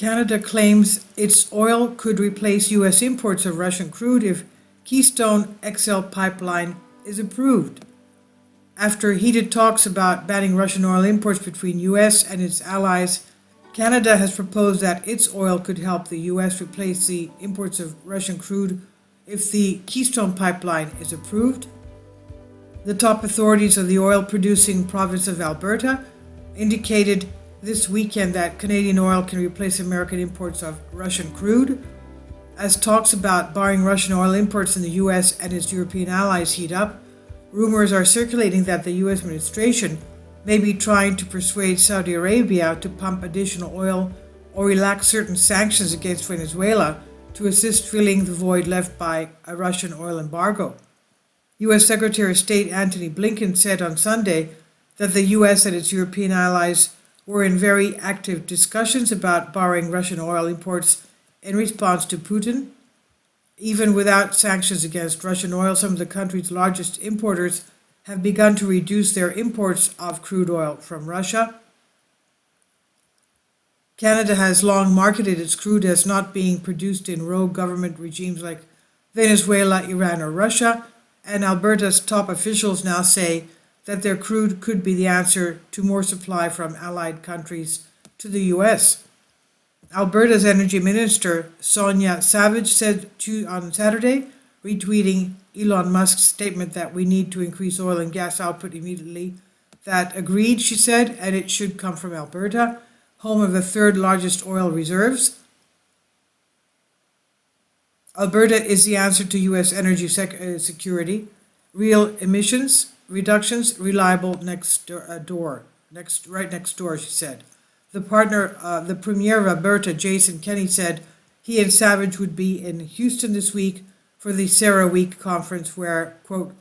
Canada claims its oil could replace U.S. imports of Russian crude if Keystone XL pipeline is approved. After heated talks about banning Russian oil imports between U.S. and its allies, Canada has proposed that its oil could help the U.S. replace the imports of Russian crude if the Keystone pipeline is approved. The top authorities of the oil-producing province of Alberta indicated this weekend that Canadian oil can replace American imports of Russian crude. As talks about barring Russian oil imports in the U.S. and its European allies heat up, rumors are circulating that the U.S. administration may be trying to persuade Saudi Arabia to pump additional oil or relax certain sanctions against Venezuela to assist filling the void left by a Russian oil embargo. U.S. Secretary of State Antony Blinken said on Sunday that the U.S. and its European allies were in very active discussions about barring Russian oil imports in response to Putin. Even without sanctions against Russian oil, some of the country's largest importers have begun to reduce their imports of crude oil from Russia. Canada has long marketed its crude as not being produced in rogue government regimes like Venezuela, Iran, or Russia, and Alberta's top officials now say that their crude could be the answer to more supply from allied countries to the U.S. Alberta's Energy Minister Sonia Savage said on Saturday, retweeting Elon Musk's statement that we need to increase oil and gas output immediately, that agreed, she said, and it should come from Alberta, home of the third largest oil reserves. Alberta is the answer to U.S. energy security, real emissions reductions, reliable right next door, she said. The Premier of Alberta, Jason Kenney, said he and Savage would be in Houston this week for the Sarah Week conference where, quote,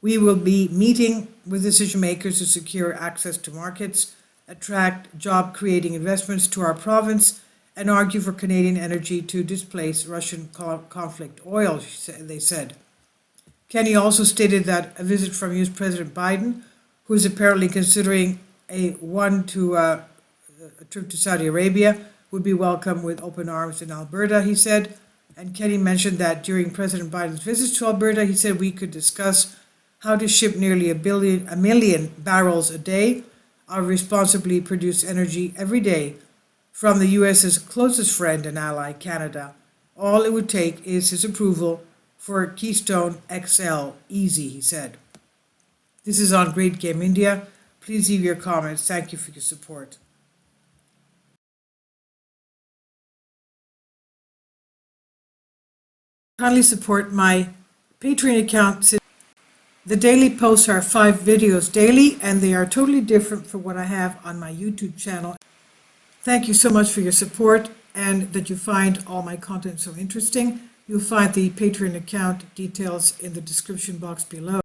we will be meeting with decision makers to secure access to markets, attract job-creating investments to our province, and argue for Canadian energy to displace Russian conflict oil, they said. Kenny also stated that a visit from U.S. President Biden, who is apparently considering a trip to Saudi Arabia, would be welcomed with open arms in Alberta, he said. And Kenny mentioned that during President Biden's visit to Alberta, he said we could discuss how to ship nearly a million barrels a day of responsibly produced energy every day from the U.S.'s closest friend and ally, Canada. All it would take is his approval for Keystone XL. Easy, he said. This is on Great Game India. Please leave your comments. Thank you for your support. Kindly support my Patreon account. The daily posts are 5 videos daily, and they are totally different from what I have on my YouTube channel. Thank you so much for your support and that you find all my content so interesting. You'll find the Patreon account details in the description box below.